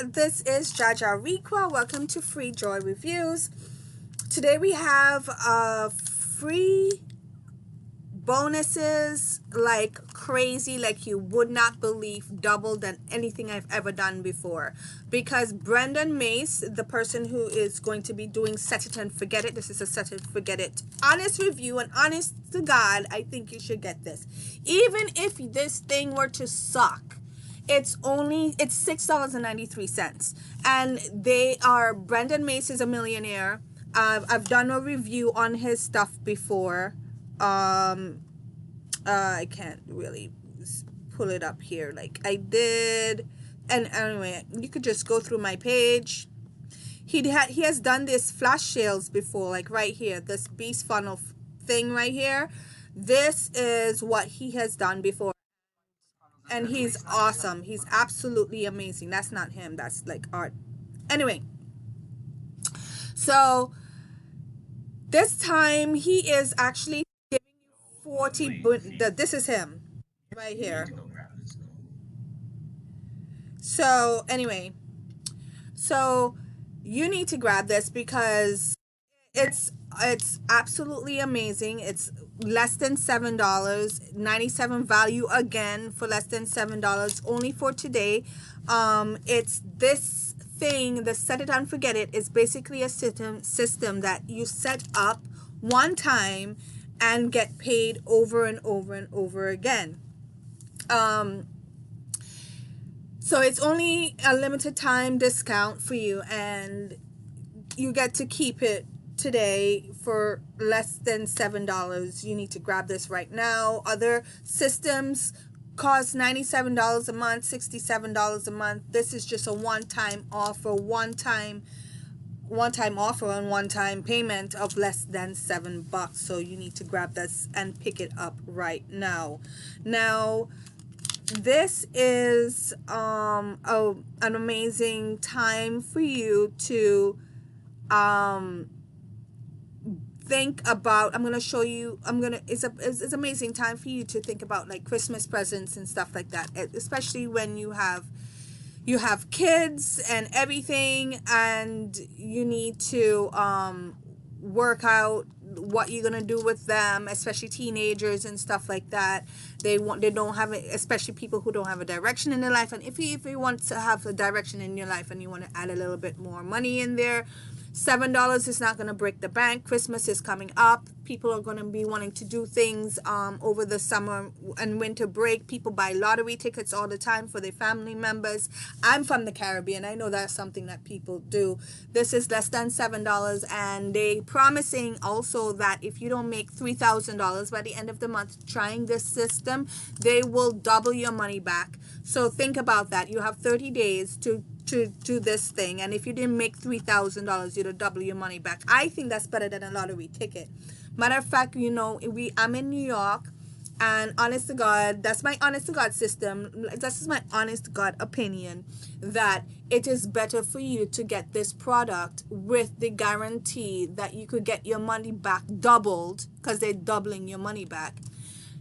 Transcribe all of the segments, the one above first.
this is Jaja Requa. Welcome to Free Joy Reviews. Today we have free bonuses like crazy, like you would not believe, double than anything I've ever done before. Because Brendan Mace, the person who is going to be doing Set It and Forget It, this is a Set It Forget It honest review, and honest to God, I think you should get this. Even if this thing were to suck, it's $6.93, and they are, Brendan Mace is a millionaire. I've done a review on his stuff before. I can't really pull it up here like I did, and anyway, you could just go through my page. He has done this flash sales before, like right here, this beast funnel thing right here. This is what he has done before. And he's awesome. He's absolutely amazing. That's not him. That's like art. Anyway, so this time he is actually giving you 40. This is him right here. So anyway, so you need to grab this because it's absolutely amazing. It's less than $7, 97 value again for less than $7, only for today. It's this thing, the Set It and Forget It, is basically a system that you set up one time and get paid over and over and over again. So it's only a limited time discount for you, and you get to keep it today for less than $7. You need to grab this right now. Other systems cost $97 a month, $67 a month. This is just a one-time offer, one-time offer and one-time payment of less than $7. So you need to grab this and pick it up right now. Now, this is an amazing time for you to think about. I'm gonna show you. It's an amazing time for you to think about like Christmas presents and stuff like that, especially when you have kids and everything, and you need to work out what you're gonna do with them, especially teenagers and stuff like that. They don't have it, especially people who don't have a direction in their life. And if you want to have a direction in your life and you want to add a little bit more money in there, $7 is not going to break the bank. Christmas is coming up. People are going to be wanting to do things over the summer and winter break. People buy lottery tickets all the time for their family members. I'm from the Caribbean. I know that's something that people do. This is less than $7, and they promising also that if you don't make $3,000 by the end of the month trying this system, they will double your money back. So think about that. You have 30 days to do this thing, and if you didn't make $3,000, you'll double your money back. I think that's better than a lottery ticket. Matter of fact, you know, I'm in New York, and honest to God, that's my honest to God system. This is my honest to God opinion, that it is better for you to get this product with the guarantee that you could get your money back doubled, because they're doubling your money back.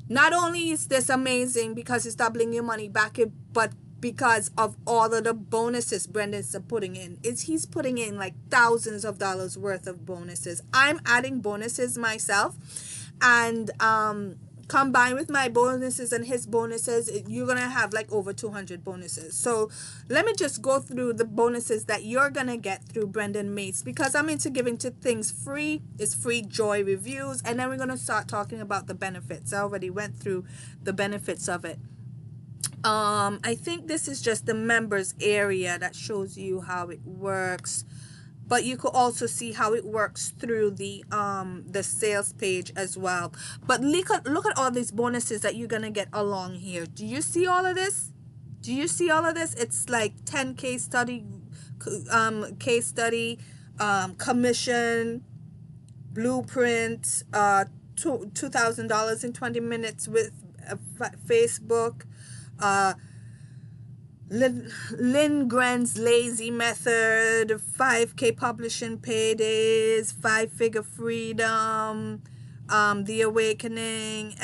Not only is this amazing because it's doubling your money back, but because of all of the bonuses Brendan's putting in. He's putting in like thousands of dollars worth of bonuses. I'm adding bonuses myself, and combined with my bonuses and his bonuses, you're gonna have like over 200 bonuses. So let me just go through the bonuses that you're gonna get through Brendan Mace, because I'm into giving to things free. It's Free Joy Reviews, and then we're gonna start talking about the benefits. I already went through the benefits of it. I think this is just the members area that shows you how it works, but you could also see how it works through the sales page as well. But look at all these bonuses that you're gonna get along here. Do you see all of this? Do you see all of this? It's like 10 case study, commission, blueprint, $2,000 in 20 minutes with Facebook. Lindgren's lazy method, 5K publishing paydays, 5-figure freedom, the awakening,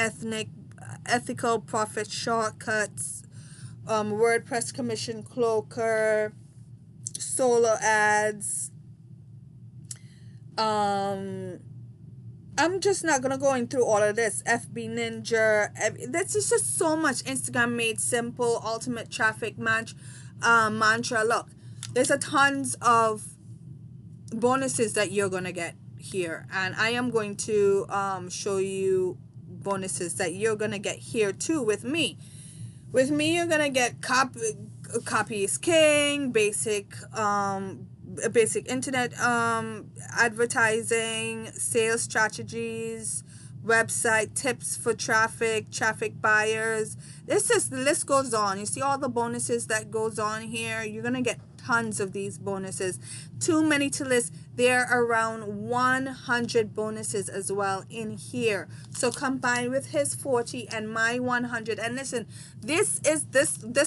ethical profit shortcuts, WordPress commission cloaker, solo ads. I'm just not gonna go in through all of this. FB Ninja. That's just so much. Instagram Made Simple. Ultimate Traffic Mantra. Look, there's a tons of bonuses that you're gonna get here, and I am going to show you bonuses that you're gonna get here too with me. With me, you're gonna get copy is king, basic internet advertising, sales strategies, website tips for traffic buyers. The list goes on. You see all the bonuses that goes on here. You're gonna get tons of these bonuses. Too many to list. There are around 100 bonuses as well in here. So combined with his 40 and my 100. And listen, this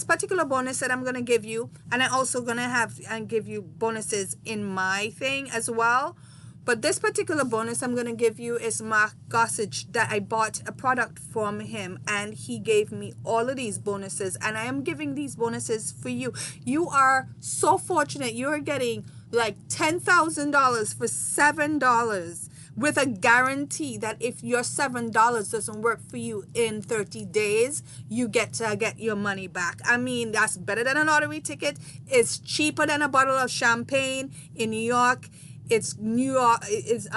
particular bonus that I'm gonna give you, and I'm also gonna have and give you bonuses in my thing as well. But this particular bonus I'm going to give you is Mark Gossage, that I bought a product from him and he gave me all of these bonuses, and I am giving these bonuses for you. You are so fortunate. You're getting like $10,000 for $7 with a guarantee that if your $7 doesn't work for you in 30 days, you get to get your money back. I mean, that's better than a lottery ticket. It's cheaper than a bottle of champagne in New York. It's New York. It's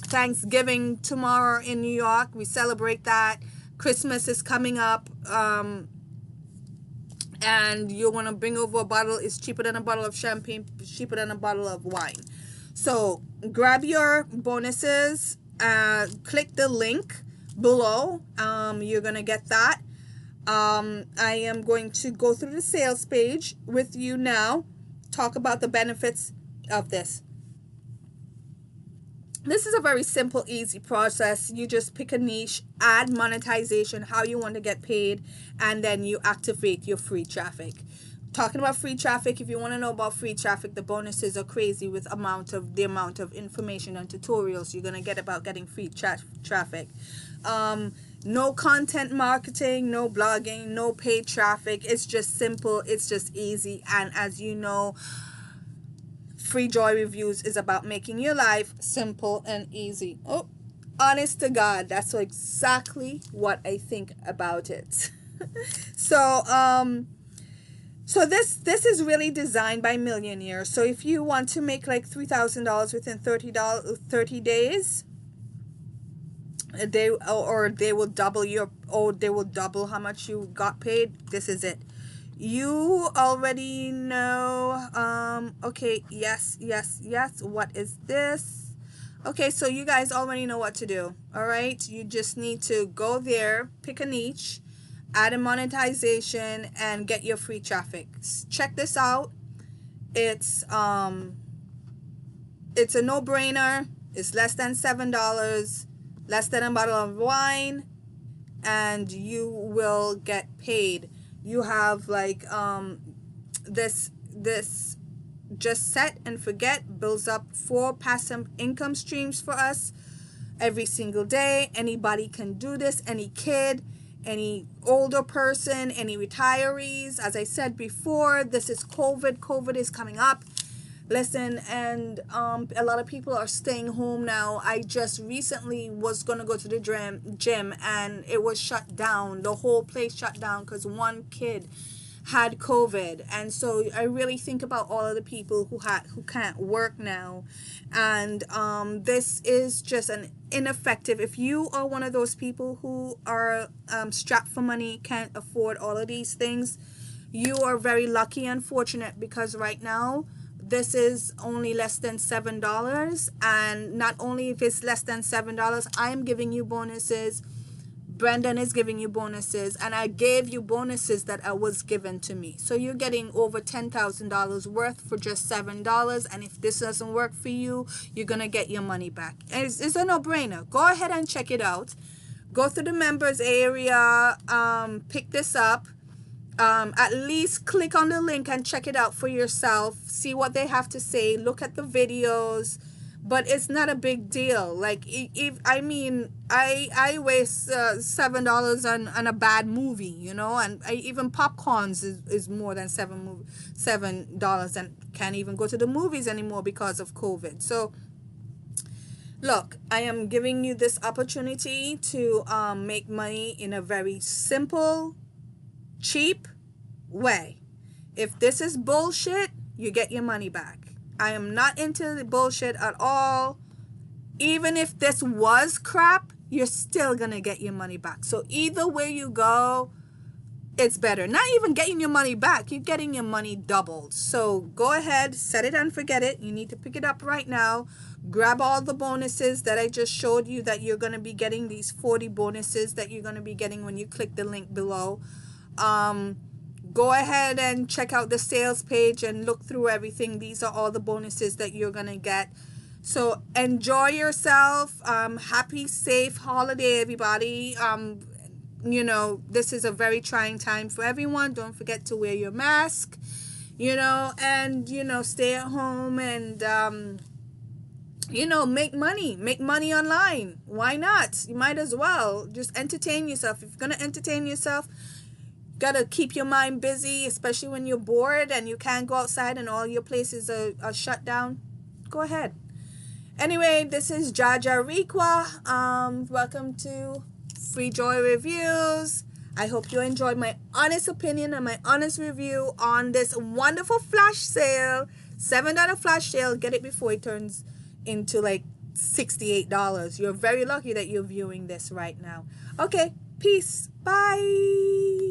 Thanksgiving tomorrow in New York. We celebrate that. Christmas is coming up, and you want to bring over a bottle. It's cheaper than a bottle of champagne. Cheaper than a bottle of wine. So grab your bonuses. Click the link below. You're gonna get that. I am going to go through the sales page with you now. Talk about the benefits of this. This is a very simple, easy process. You just pick a niche, add monetization, how you want to get paid, and then you activate your free traffic. Talking about free traffic, if you want to know about free traffic, the bonuses are crazy with the amount of information and tutorials you're going to get about getting free traffic. No content marketing, no blogging, no paid traffic. It's just simple. It's just easy. And as you know, Free Joy Reviews is about making your life simple and easy. Oh, honest to God, that's exactly what I think about it. So this is really designed by millionaires. So if you want to make like $3,000 within 30 days, they will double how much you got paid. This is it. You already know. Okay, yes. What is this? Okay, so you guys already know what to do. All right, you just need to go there, pick a niche, add a monetization, and get your free traffic. Check this out. It's a no-brainer. It's less than $7, less than a bottle of wine, and you will get paid. You have like this just set and forget builds up 4 passive income streams for us every single day. Anybody can do this. Any kid, any older person, any retirees. As I said before, this is COVID is coming up. Listen, and a lot of people are staying home now. I just recently was going to go to the gym and it was shut down. The whole place shut down because one kid had COVID. And so I really think about all of the people who can't work now. And this is just an ineffective. If you are one of those people who are strapped for money, can't afford all of these things, you are very lucky and fortunate, because right now this is only less than $7. And not only if it's less than $7, I am giving you bonuses. Brendan is giving you bonuses, and I gave you bonuses that was given to me. So you're getting over $10,000 worth for just $7. And if this doesn't work for you, you're going to get your money back. It's a no-brainer. Go ahead and check it out. Go through the members area, pick this up. At least click on the link and check it out for yourself. See what they have to say. Look at the videos. but it's not a big deal. Like if I mean I waste $7 on a bad movie, you know, and even popcorns is more than $7 and can't even go to the movies anymore because of COVID. So look, I am giving you this opportunity to make money in a very simple, cheap way. If this is bullshit, you get your money back. I am not into the bullshit at all. Even if this was crap, you're still gonna get your money back. So either way you go, it's better. Not even getting your money back, you're getting your money doubled. So go ahead, set it and forget it. You need to pick it up right now. Grab all the bonuses that I just showed you that you're going to be getting, these 40 bonuses that you're going to be getting when you click the link below. Go ahead and check out the sales page and look through everything. These are all the bonuses that you're going to get. So enjoy yourself. Happy, safe holiday, everybody. You know, this is a very trying time for everyone. Don't forget to wear your mask, you know, and, you know, stay at home and, you know, make money online. Why not? You might as well just entertain yourself. If you're going to entertain yourself, you got to keep your mind busy, especially when you're bored and you can't go outside and all your places are shut down. Go ahead. Anyway, this is Jaja Riqua. Welcome to Free Joy Reviews. I hope you enjoyed my honest opinion and my honest review on this wonderful flash sale. $7 flash sale. Get it before it turns into like $68. You're very lucky that you're viewing this right now. Okay, peace. Bye.